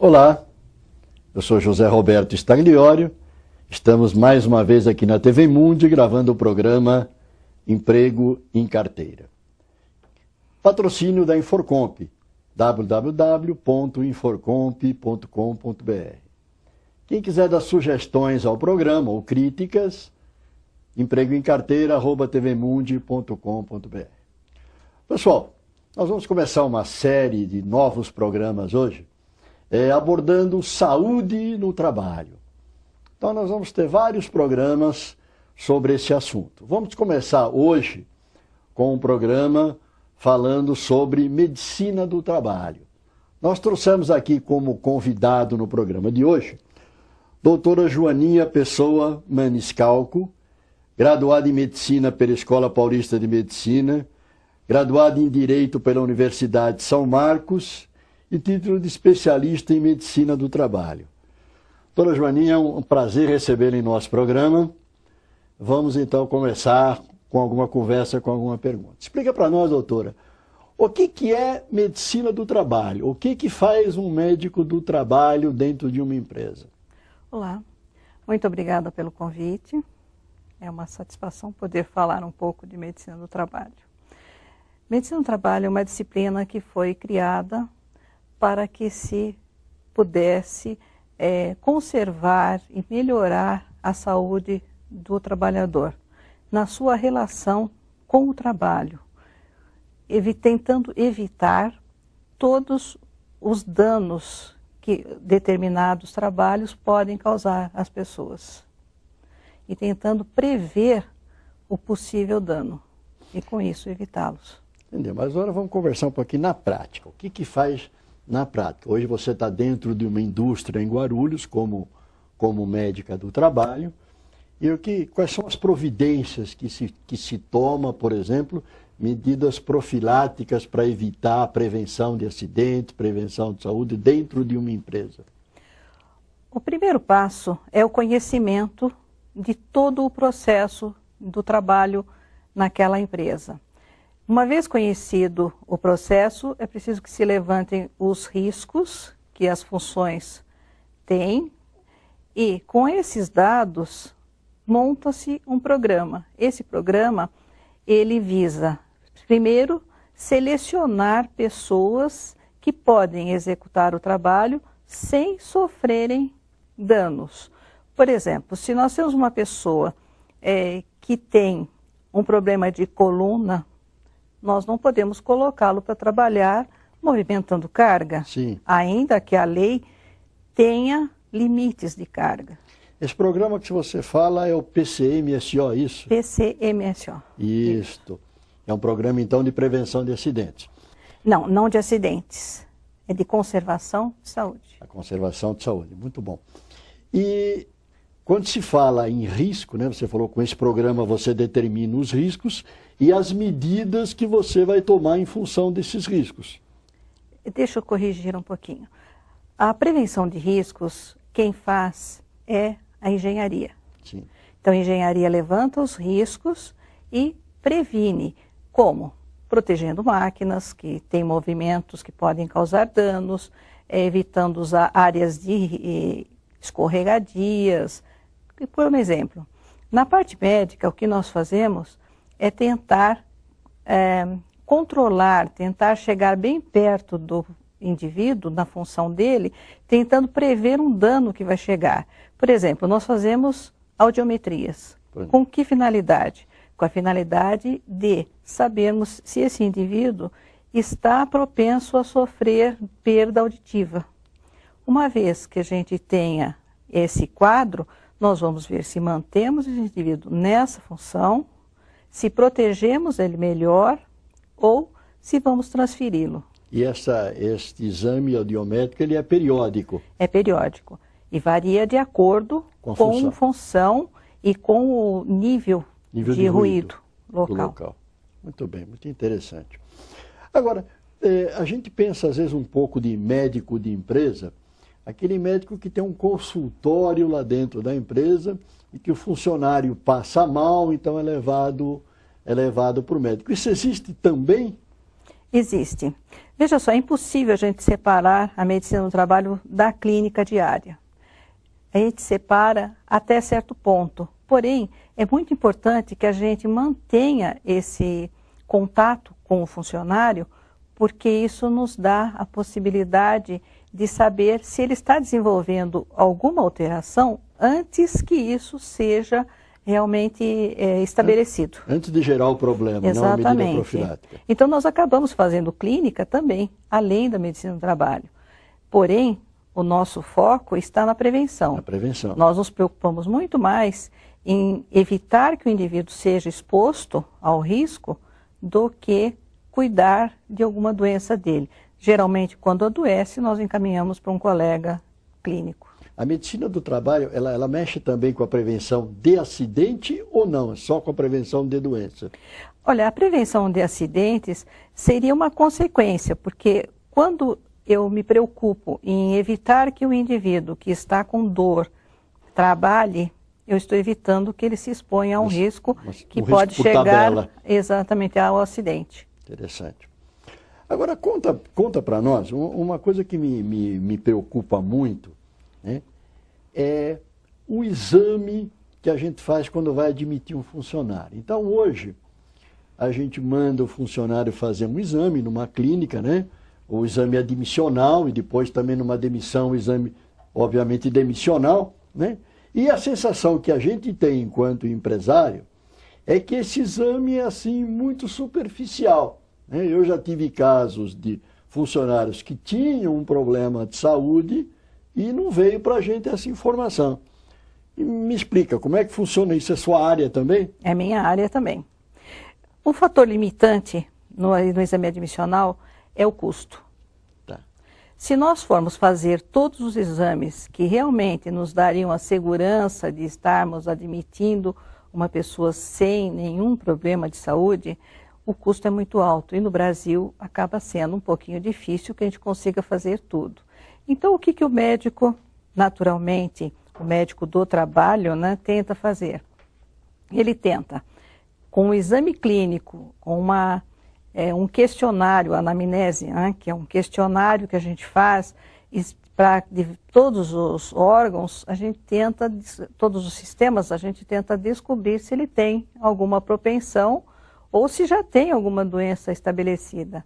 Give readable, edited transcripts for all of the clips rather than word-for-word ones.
Olá, eu sou José Roberto Stagliório, estamos mais uma vez aqui na TV Mundi gravando o programa Emprego em Carteira. Patrocínio da Inforcomp, www.inforcomp.com.br. Quem quiser dar sugestões ao programa ou críticas, empregoemcarteira@tvmundi.com.br. Pessoal, nós vamos começar uma série de novos programas hoje, abordando saúde no trabalho. Então nós vamos ter vários programas sobre esse assunto. Vamos começar hoje com um programa falando sobre medicina do trabalho. Nós trouxemos aqui como convidado no programa de hoje, doutora Joaninha Pessoa Maniscalco, graduada em Medicina pela Escola Paulista de Medicina, graduada em Direito pela Universidade de São Marcos e título de especialista em Medicina do Trabalho. Doutora Joaninha, é um prazer recebê-la em nosso programa. Vamos então começar com alguma conversa, com alguma pergunta. Explica para nós, doutora, o que é medicina do trabalho? O que faz um médico do trabalho dentro de uma empresa? Olá, muito obrigada pelo convite. É uma satisfação poder falar um pouco de medicina do trabalho. Medicina do trabalho é uma disciplina que foi criada para que se pudesse conservar e melhorar a saúde do trabalhador na sua relação com o trabalho, tentando evitar todos os danos que determinados trabalhos podem causar às pessoas e tentando prever o possível dano e com isso evitá-los. Entendeu? Mas agora vamos conversar um pouquinho na prática. O que faz na prática? Hoje você está dentro de uma indústria em Guarulhos como médica do trabalho. E quais são as providências que se toma, por exemplo, medidas profiláticas para evitar a prevenção de acidentes, prevenção de saúde dentro de uma empresa? O primeiro passo é o conhecimento de todo o processo do trabalho naquela empresa. Uma vez conhecido o processo, é preciso que se levantem os riscos que as funções têm e, com esses dados, monta-se um programa. Esse programa, ele visa, primeiro, selecionar pessoas que podem executar o trabalho sem sofrerem danos. Por exemplo, se nós temos uma pessoa que tem um problema de coluna, nós não podemos colocá-lo para trabalhar movimentando carga, Sim. Ainda que a lei tenha limites de carga. Esse programa que você fala é o PCMSO, isso? PCMSO. Isso. É um programa, então, de prevenção de acidentes. Não de acidentes. É de conservação de saúde. A conservação de saúde, muito bom. E quando se fala em risco, né, você falou que com esse programa você determina os riscos e as medidas que você vai tomar em função desses riscos. Deixa eu corrigir um pouquinho. A prevenção de riscos, quem faz é a engenharia. Sim. Então, a engenharia levanta os riscos e previne. Como? Protegendo máquinas que têm movimentos que podem causar danos, evitando usar áreas de escorregadias. Por um exemplo, na parte médica, o que nós fazemos é tentar controlar, tentar chegar bem perto do indivíduo, na função dele, tentando prever um dano que vai chegar. Por exemplo, nós fazemos audiometrias. Com que finalidade? Com a finalidade de sabermos se esse indivíduo está propenso a sofrer perda auditiva. Uma vez que a gente tenha esse quadro, nós vamos ver se mantemos esse indivíduo nessa função, se protegemos ele melhor ou se vamos transferi-lo. E este exame audiométrico, ele é periódico? É periódico e varia de acordo com função e com o nível de ruído local. Muito bem, muito interessante. Agora, a gente pensa às vezes um pouco de médico de empresa, aquele médico que tem um consultório lá dentro da empresa e que o funcionário passa mal, então é levado para o médico. Isso existe também? Existe. Veja só, é impossível a gente separar a medicina do trabalho da clínica diária. A gente separa até certo ponto. Porém, é muito importante que a gente mantenha esse contato com o funcionário, porque isso nos dá a possibilidade de saber se ele está desenvolvendo alguma alteração antes que isso seja realmente estabelecido. Antes de gerar o problema, exatamente, não a medida profilática. Então nós acabamos fazendo clínica também, além da medicina do trabalho. Porém, o nosso foco está na prevenção. Na prevenção. Nós nos preocupamos muito mais em evitar que o indivíduo seja exposto ao risco do que cuidar de alguma doença dele. Geralmente, quando adoece, nós encaminhamos para um colega clínico. A medicina do trabalho, ela mexe também com a prevenção de acidente ou não? É só com a prevenção de doença? Olha, a prevenção de acidentes seria uma consequência, porque quando eu me preocupo em evitar que o indivíduo que está com dor trabalhe, eu estou evitando que ele se exponha a um risco que pode chegar exatamente ao acidente. Interessante. Agora, conta para nós, uma coisa que me preocupa muito, né, é o exame que a gente faz quando vai admitir um funcionário. Então, hoje, a gente manda o funcionário fazer um exame numa clínica, né? O exame admissional e depois também numa demissão, o exame, obviamente, demissional, né? E a sensação que a gente tem enquanto empresário é que esse exame é, assim, muito superficial, né? Eu já tive casos de funcionários que tinham um problema de saúde e não veio para a gente essa informação. E me explica, como é que funciona isso? É sua área também? É minha área também. O fator limitante no exame admissional é o custo. Tá. Se nós formos fazer todos os exames que realmente nos dariam a segurança de estarmos admitindo uma pessoa sem nenhum problema de saúde, o custo é muito alto. E no Brasil acaba sendo um pouquinho difícil que a gente consiga fazer tudo. Então, o que o médico, naturalmente, o médico do trabalho, né, tenta fazer? Ele tenta, com o exame clínico, com um questionário, a anamnese, né, que é um questionário que a gente faz para todos os órgãos, a gente tenta, todos os sistemas, a gente tenta descobrir se ele tem alguma propensão ou se já tem alguma doença estabelecida.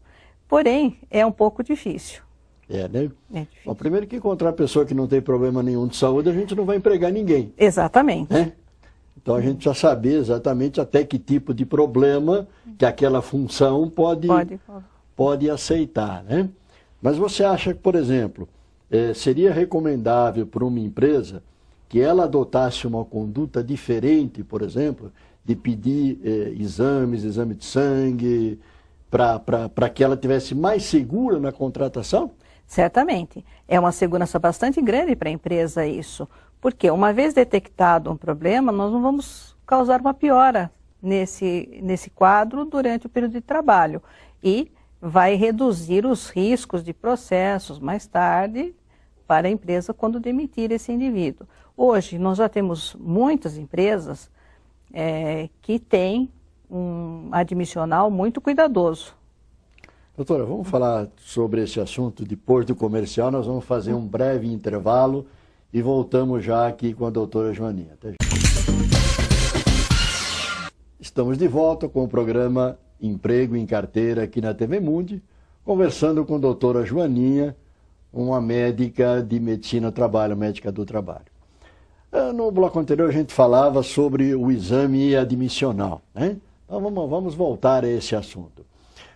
Porém, é um pouco difícil. É, né? É difícil. Bom, primeiro que encontrar pessoa que não tem problema nenhum de saúde, a gente não vai empregar ninguém. Exatamente. Né? Então a gente precisa saber exatamente até que tipo de problema que aquela função pode aceitar, né? Mas você acha que, por exemplo, seria recomendável para uma empresa que ela adotasse uma conduta diferente, por exemplo, de pedir exame de sangue, para que ela tivesse mais segura na contratação? Certamente. É uma segurança bastante grande para a empresa isso. Porque uma vez detectado um problema, nós não vamos causar uma piora nesse quadro durante o período de trabalho. E vai reduzir os riscos de processos mais tarde para a empresa quando demitir esse indivíduo. Hoje, nós já temos muitas empresas que têm um admissional muito cuidadoso. Doutora, vamos falar sobre esse assunto depois do comercial. Nós vamos fazer um breve intervalo e voltamos já aqui com a doutora Joaninha. Até já. Estamos de volta com o programa Emprego em Carteira aqui na TV Mundi, conversando com a doutora Joaninha, uma médica de medicina do trabalho, médica do trabalho. No bloco anterior a gente falava sobre o exame admissional, né? Então vamos voltar a esse assunto.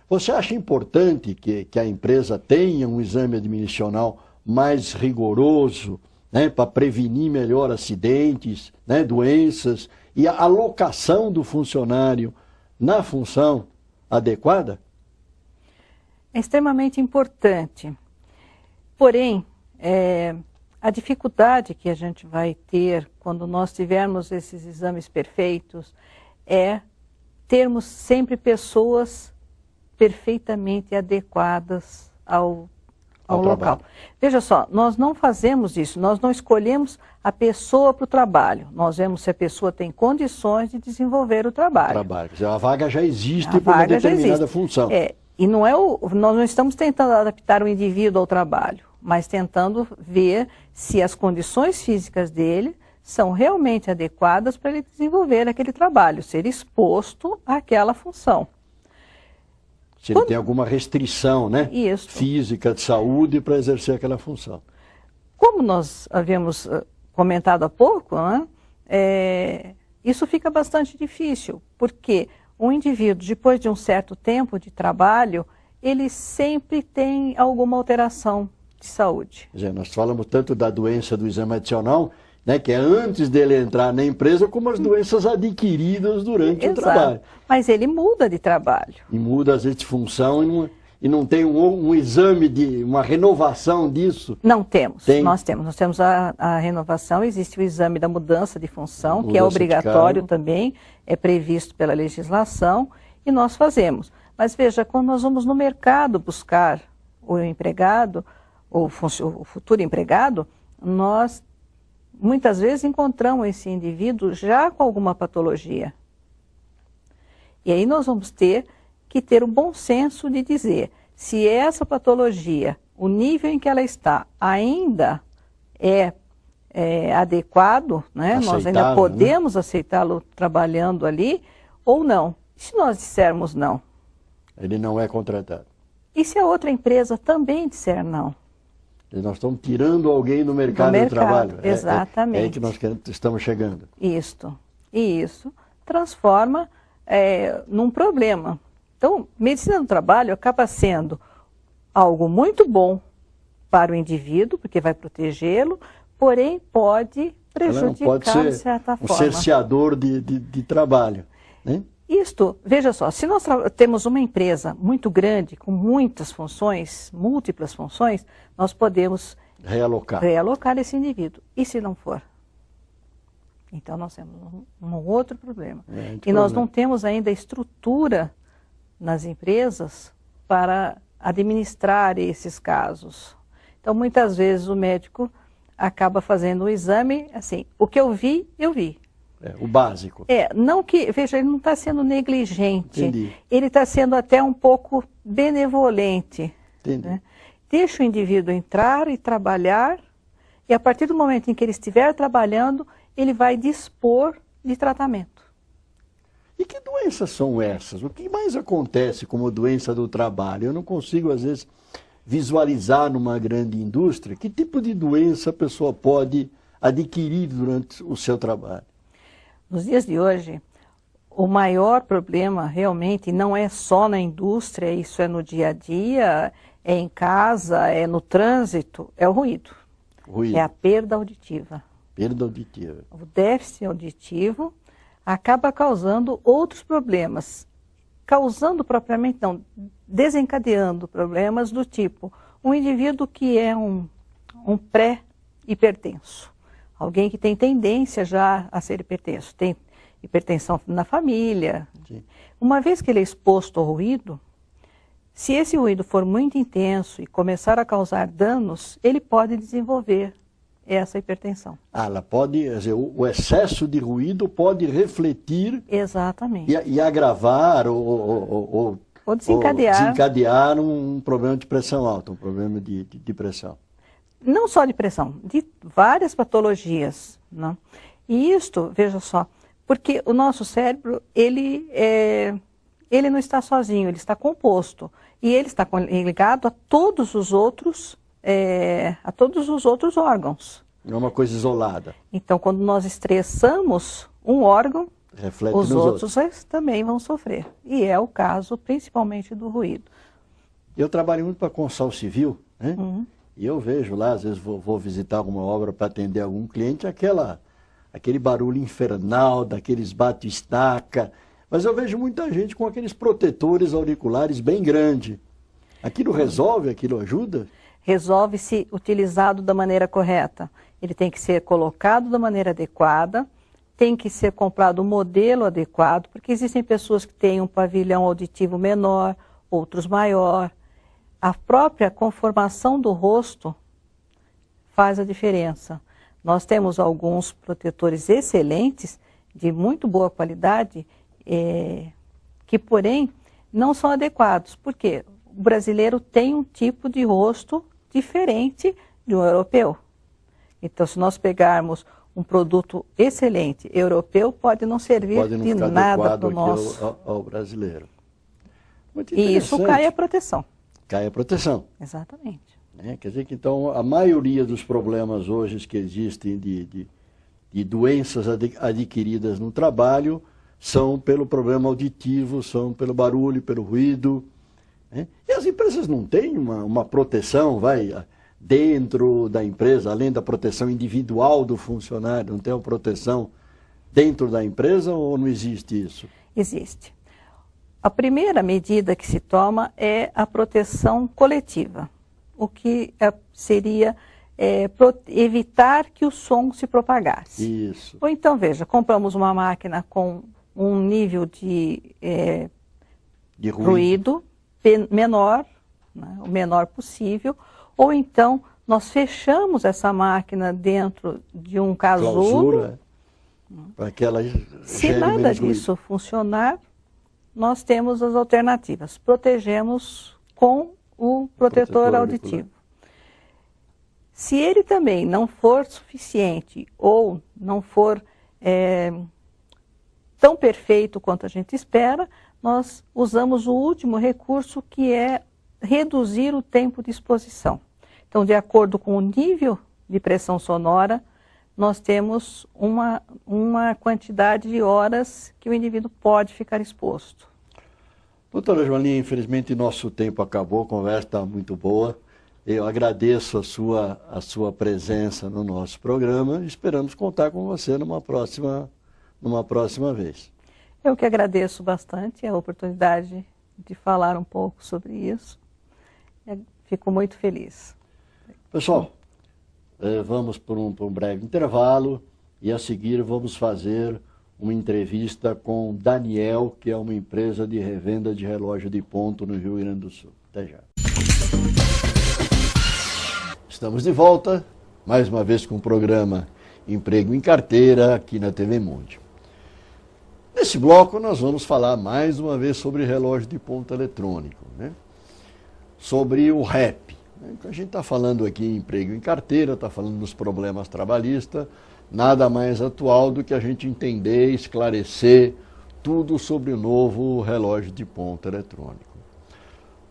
Você acha importante que a empresa tenha um exame admissional mais rigoroso, né, para prevenir melhor acidentes, né, doenças, e a alocação do funcionário na função adequada? É extremamente importante. Porém, a dificuldade que a gente vai ter quando nós tivermos esses exames perfeitos é termos sempre pessoas perfeitamente adequadas ao local. Veja só, nós não fazemos isso, nós não escolhemos a pessoa para o trabalho. Nós vemos se a pessoa tem condições de desenvolver o trabalho. Quer dizer, a vaga já existe para uma determinada função. E não é nós não estamos tentando adaptar o indivíduo ao trabalho, mas tentando ver se as condições físicas dele são realmente adequadas para ele desenvolver aquele trabalho, ser exposto àquela função. Se ele tem alguma restrição, né? Isso. Física, de saúde, para exercer aquela função. Como nós havíamos comentado há pouco, né, isso fica bastante difícil, porque o indivíduo, depois de um certo tempo de trabalho, ele sempre tem alguma alteração de saúde. Quer dizer, nós falamos tanto da doença do exame adicional, né, que é antes dele entrar na empresa, como as doenças adquiridas durante o trabalho. Mas ele muda de trabalho. E muda, às vezes, de função e não tem um exame, uma renovação disso? Não temos. Tem? Nós temos a renovação, existe o exame da mudança de função, que é obrigatório também, é previsto pela legislação, e nós fazemos. Mas veja, quando nós vamos no mercado buscar o empregado, o futuro empregado, nós muitas vezes encontramos esse indivíduo já com alguma patologia. E aí nós vamos ter que ter o bom senso de dizer se essa patologia, o nível em que ela está, ainda é adequado, né? Nós ainda podemos aceitá-lo trabalhando ali ou não. E se nós dissermos não? Ele não é contratado. E se a outra empresa também disser não? Nós estamos tirando alguém do mercado de trabalho. Exatamente. É aí que nós estamos chegando. Isto. E isso transforma num problema. Então, medicina do trabalho acaba sendo algo muito bom para o indivíduo, porque vai protegê-lo, porém pode prejudicar de certa forma. Um cerceador de trabalho, né? Isto, veja só, se nós temos uma empresa muito grande, com muitas funções, múltiplas funções, nós podemos realocar esse indivíduo. E se não for? Então nós temos um outro problema. E nós não temos ainda estrutura nas empresas para administrar esses casos. Então muitas vezes o médico acaba fazendo o exame, assim, o que eu vi, eu vi. O básico. Não que, veja, ele não está sendo negligente. Entendi. Ele está sendo até um pouco benevolente. Entendi. Né? Deixa o indivíduo entrar e trabalhar, e a partir do momento em que ele estiver trabalhando, ele vai dispor de tratamento. E que doenças são essas? O que mais acontece como doença do trabalho? Eu não consigo, às vezes, visualizar numa grande indústria que tipo de doença a pessoa pode adquirir durante o seu trabalho. Nos dias de hoje, o maior problema realmente não é só na indústria, isso é no dia a dia, é em casa, é no trânsito, é o ruído. É a perda auditiva. Perda auditiva. O déficit auditivo acaba causando outros problemas. Causando propriamente, não, desencadeando problemas do tipo, um indivíduo que é um pré-hipertenso. Alguém que tem tendência já a ser hipertenso, tem hipertensão na família. Sim. Uma vez que ele é exposto ao ruído, se esse ruído for muito intenso e começar a causar danos, ele pode desenvolver essa hipertensão. Ela pode, quer dizer, o excesso de ruído pode refletir. Exatamente. E agravar ou desencadear um problema de pressão alta, um problema de pressão. Não só de pressão, de várias patologias. Né? E isto, veja só, porque o nosso cérebro, ele não está sozinho, ele está composto. E ele está ligado a todos os outros órgãos. Não é uma coisa isolada. Então, quando nós estressamos um órgão, reflete os outros também vão sofrer. E é o caso, principalmente, do ruído. Eu trabalho muito para a Consol Civil, né? Uhum. E eu vejo lá, às vezes vou visitar alguma obra para atender algum cliente, aquele barulho infernal, daqueles bate-estaca. Mas eu vejo muita gente com aqueles protetores auriculares bem grandes. Aquilo resolve? Aquilo ajuda? Resolve se utilizado da maneira correta. Ele tem que ser colocado da maneira adequada, tem que ser comprado um modelo adequado, porque existem pessoas que têm um pavilhão auditivo menor, outros maior. A própria conformação do rosto faz a diferença. Nós temos alguns protetores excelentes, de muito boa qualidade, que, porém, não são adequados. Por quê? O brasileiro tem um tipo de rosto diferente de um europeu. Então, se nós pegarmos um produto excelente europeu, pode não servir de nada para o nosso. Ao brasileiro. Muito e isso cai a proteção. Cai a proteção. Exatamente. Quer dizer que, então, a maioria dos problemas hoje que existem de doenças adquiridas no trabalho são pelo problema auditivo, são pelo barulho, pelo ruído. E as empresas não têm uma proteção, dentro da empresa, além da proteção individual do funcionário, não tem uma proteção dentro da empresa ou não existe isso? Existe. A primeira medida que se toma é a proteção coletiva, o que seria evitar que o som se propagasse. Isso. Ou então, veja, compramos uma máquina com um nível de ruído menor, né, o menor possível, ou então nós fechamos essa máquina dentro de um casulo. Para que ela se nada disso funcionar, nós temos as alternativas. Protegemos com o protetor auditivo. Se ele também não for suficiente ou não for tão perfeito quanto a gente espera, nós usamos o último recurso, que é reduzir o tempo de exposição. Então, de acordo com o nível de pressão sonora, nós temos uma quantidade de horas que o indivíduo pode ficar exposto. Doutora Joaninha, infelizmente nosso tempo acabou, a conversa está muito boa. Eu agradeço a sua presença no nosso programa e esperamos contar com você numa próxima vez. Eu que agradeço bastante a oportunidade de falar um pouco sobre isso. Fico muito feliz. Pessoal, vamos por um breve intervalo e a seguir vamos fazer uma entrevista com Daniel, que é uma empresa de revenda de relógio de ponto no Rio Grande do Sul. Até já. Estamos de volta, mais uma vez com o programa Emprego em Carteira, aqui na TV Mundi. Nesse bloco nós vamos falar mais uma vez sobre relógio de ponto eletrônico, sobre o REP. A gente está falando aqui em emprego em carteira, está falando dos problemas trabalhistas, nada mais atual do que a gente entender e esclarecer tudo sobre o novo relógio de ponto eletrônico.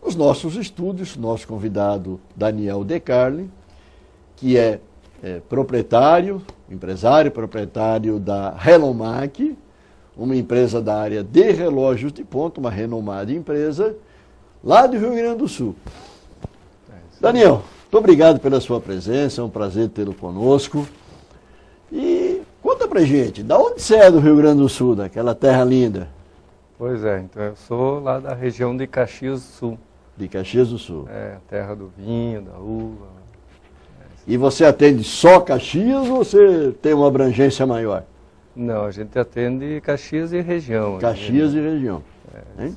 Nos nossos estúdios, nosso convidado Daniel De Carli, que é empresário proprietário da Relomac, uma empresa da área de relógios de ponto, uma renomada empresa, lá do Rio Grande do Sul. Daniel, muito obrigado pela sua presença, é um prazer tê-lo conosco. E conta pra gente, da onde você é do Rio Grande do Sul, daquela terra linda? Pois é, então eu sou lá da região de Caxias do Sul. De Caxias do Sul. A terra do vinho, da uva. E você atende só Caxias ou você tem uma abrangência maior? Não, a gente atende Caxias e região. Caxias e região.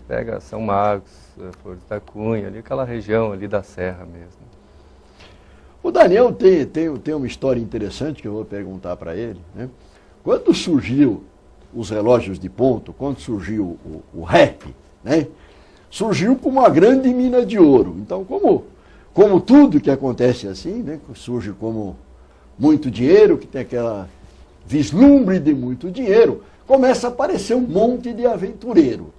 Pega São Marcos, Flores da Cunha, ali aquela região ali da Serra mesmo. O Daniel tem uma história interessante que eu vou perguntar para ele. Quando surgiu os relógios de ponto, quando surgiu o REP, surgiu como uma grande mina de ouro. Então, como tudo que acontece assim, surge como muito dinheiro, que tem aquela vislumbre de muito dinheiro, começa a aparecer um monte de aventureiro.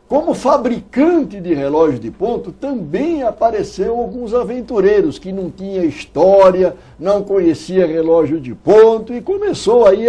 Como fabricante de relógio de ponto, também apareceu alguns aventureiros que não tinham história, não conhecia relógio de ponto e começou aí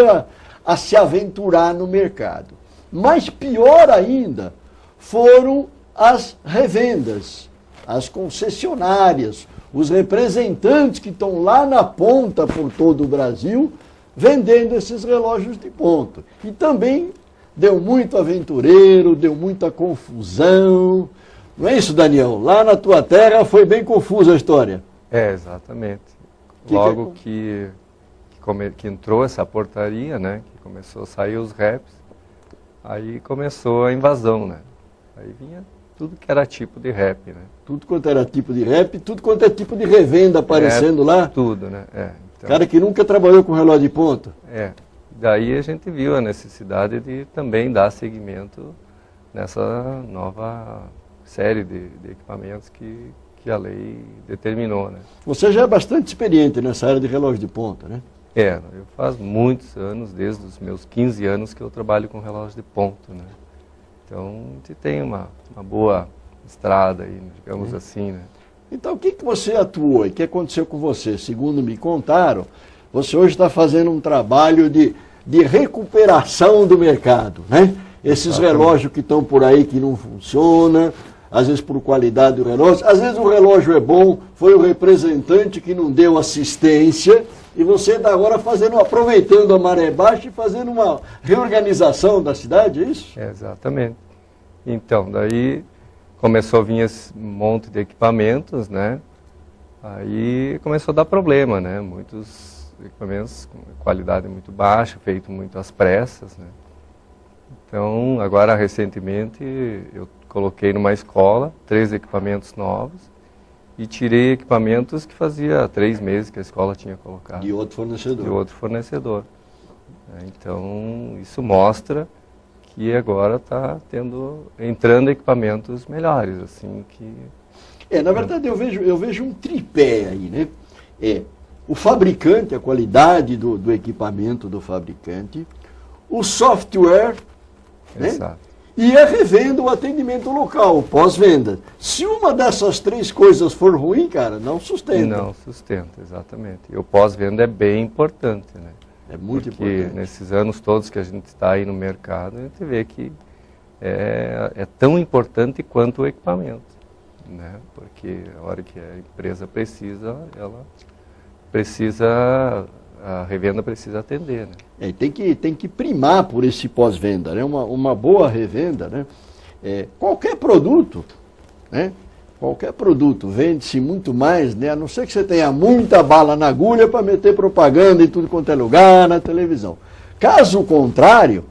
a se aventurar no mercado. Mas pior ainda foram as revendas, as concessionárias, os representantes que estão lá na ponta por todo o Brasil vendendo esses relógios de ponto. E também deu muito aventureiro, deu muita confusão. Não é isso, Daniel? Lá na tua terra foi bem confusa a história. Exatamente. Logo que entrou essa portaria, que começou a sair os REPs, aí começou a invasão, Aí vinha tudo que era tipo de REP, Tudo quanto era tipo de REP, tudo quanto é tipo de revenda aparecendo lá. Tudo, Então, cara que nunca trabalhou com relógio de ponto. Daí a gente viu a necessidade de também dar seguimento nessa nova série de equipamentos que a lei determinou, né? Você já é bastante experiente nessa área de relógio de ponta, né? Eu faz muitos anos, desde os meus 15 anos, que eu trabalho com relógio de ponta, né? Então, a gente tem uma boa estrada aí, digamos assim, né? Então, o que você atuou e o que aconteceu com você? Segundo me contaram, você hoje está fazendo um trabalho de recuperação do mercado, né? Esses relógios que estão por aí que não funcionam, às vezes por qualidade do relógio, às vezes o relógio é bom, foi o representante que não deu assistência, e você está agora aproveitando a maré baixa e fazendo uma reorganização da cidade, é isso? Exatamente. Então, daí começou a vir esse monte de equipamentos, né? Aí começou a dar problema, né? Muitos equipamentos com qualidade muito baixa, feito muito às pressas, né? Então, agora recentemente eu coloquei numa escola 3 equipamentos novos e tirei equipamentos que fazia 3 meses que a escola tinha colocado. De outro fornecedor. De outro fornecedor. Então, isso mostra que agora está entrando equipamentos melhores, assim, que... Na verdade, eu vejo um tripé aí, né? O fabricante, a qualidade do equipamento do fabricante, o software, né? Exato. E a revenda, o atendimento local, o pós-venda. Se uma dessas 3 coisas for ruim, cara, não sustenta. Não sustenta, exatamente. E o pós-venda é bem importante, né? É muito Porque importante. nesses anos todos que a gente está aí no mercado, a gente vê que é tão importante quanto o equipamento, né? Porque a hora que a empresa precisa, a revenda precisa atender, né? Tem que primar por esse pós-venda, né? Uma boa revenda, né? Qualquer produto, né? Qualquer produto vende-se muito mais, né? A não ser que você tenha muita bala na agulha para meter propaganda em tudo quanto é lugar, na televisão. Caso contrário,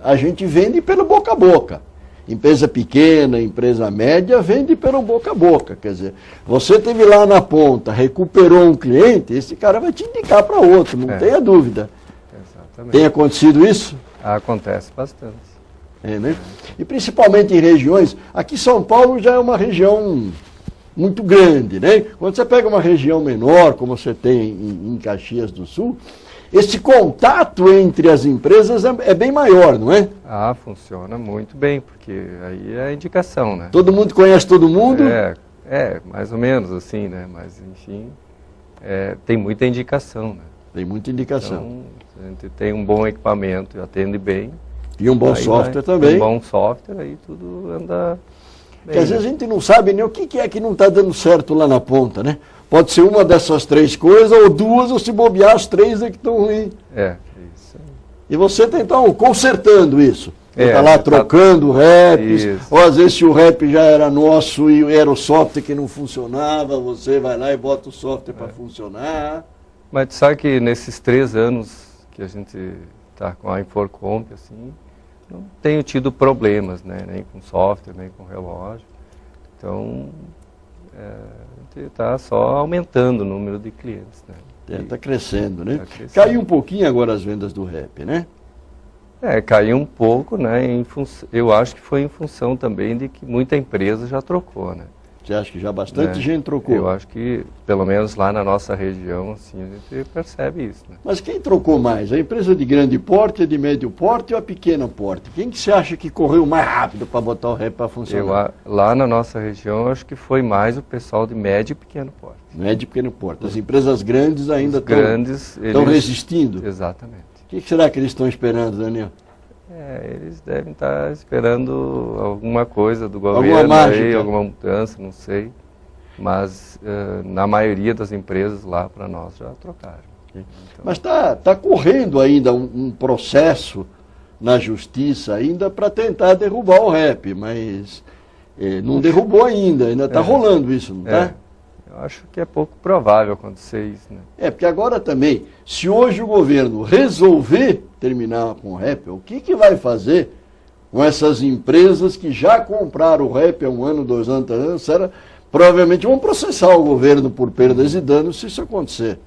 a gente vende pelo boca a boca. Empresa pequena, empresa média, vende pelo boca a boca. Quer dizer, você teve lá na ponta, recuperou um cliente, esse cara vai te indicar para outro, não tenha dúvida. Exatamente. Tem acontecido isso? Acontece bastante. Né? E principalmente em regiões, aqui São Paulo já é uma região muito grande, né? Quando você pega uma região menor, como você tem em Caxias do Sul, esse contato entre as empresas é bem maior, não é? Funciona muito bem, porque aí é a indicação, né? Todo mundo conhece todo mundo? Mais ou menos assim, né? Mas, enfim, tem muita indicação, né? Tem muita indicação. Então, a gente tem um bom equipamento, atende bem. E um bom software também. Um bom software, aí tudo anda bem. Porque às vezes a gente não sabe nem o que é que não está dando certo lá na ponta, né? Pode ser uma dessas 3 coisas, ou 2, ou se bobear, as 3 é que estão ruins. Isso aí. E você está, então, consertando isso. Você está lá tá trocando reps, isso. ou às vezes se o rep já era nosso e era o software que não funcionava, você vai lá e bota o software para funcionar. Mas tu sabe que nesses 3 anos que a gente está com a Inforcomp, assim, não tenho tido problemas, né? Nem com software, nem com relógio. Então, a gente está só aumentando o número de clientes, né? Está crescendo, né? Tá crescendo. Caiu um pouquinho agora as vendas do rep, né? Caiu um pouco, né? Eu acho que foi em função também de que muita empresa já trocou, né? Você acha que já bastante gente trocou? Eu acho que, pelo menos lá na nossa região, assim, a gente percebe isso, né? Mas quem trocou mais? A empresa de grande porte, a de médio porte ou a pequena porte? Quem que você acha que correu mais rápido para botar o rep para funcionar? Lá na nossa região, eu acho que foi mais o pessoal de médio e pequeno porte. Médio e pequeno porte. As empresas grandes ainda estão resistindo? Exatamente. O que será que eles estão esperando, Daniel? Eles devem estar esperando alguma coisa do governo, alguma mudança, não sei. Mas na maioria das empresas lá para nós já trocaram. Então... Mas está correndo ainda um processo na justiça ainda para tentar derrubar o rep, mas não derrubou ainda está rolando isso, não está? Eu acho que é pouco provável acontecer isso, né? Porque agora também, se hoje o governo resolver terminar com o rep, o que vai fazer com essas empresas que já compraram o rep há 1 ano, 2 anos, 3 anos, provavelmente vão processar o governo por perdas e danos se isso acontecer.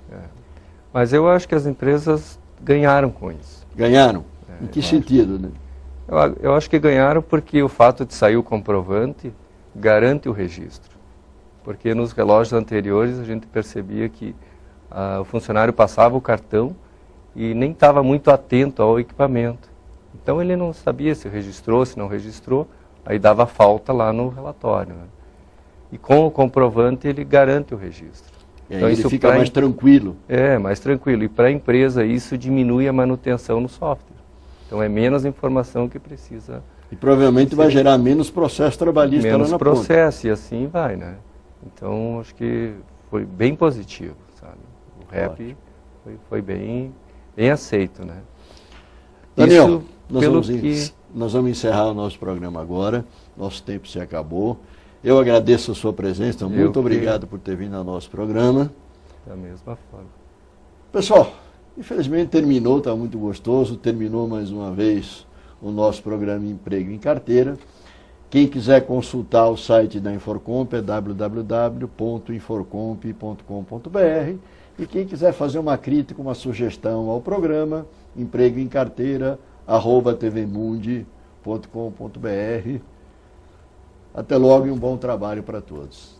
Mas eu acho que as empresas ganharam com isso. Ganharam? Em que sentido, né? Eu acho que ganharam porque o fato de sair o comprovante garante o registro. Porque nos relógios anteriores a gente percebia que o funcionário passava o cartão e nem estava muito atento ao equipamento. Então ele não sabia se registrou, se não registrou, aí dava falta lá no relatório, né? E com o comprovante ele garante o registro. Então ele fica mais tranquilo. Mais tranquilo. E para a empresa isso diminui a manutenção no software. Então é menos informação que precisa. E provavelmente vai gerar menos processo trabalhista lá na ponta. Menos processo e assim vai, né? Então acho que foi bem positivo, sabe? O REP foi bem aceito, né? Daniel, nós vamos encerrar o nosso programa agora. Nosso tempo se acabou. Eu agradeço a sua presença. Muito obrigado por ter vindo ao nosso programa. Da mesma forma. Pessoal, infelizmente terminou, está muito gostoso. Terminou mais uma vez o nosso programa Emprego em Carteira. Quem quiser consultar o site da Infocomm é www.infocomm.com.br. E quem quiser fazer uma crítica, uma sugestão ao programa, empregoemcarteira@tvmundi.com.br. Até logo e um bom trabalho para todos.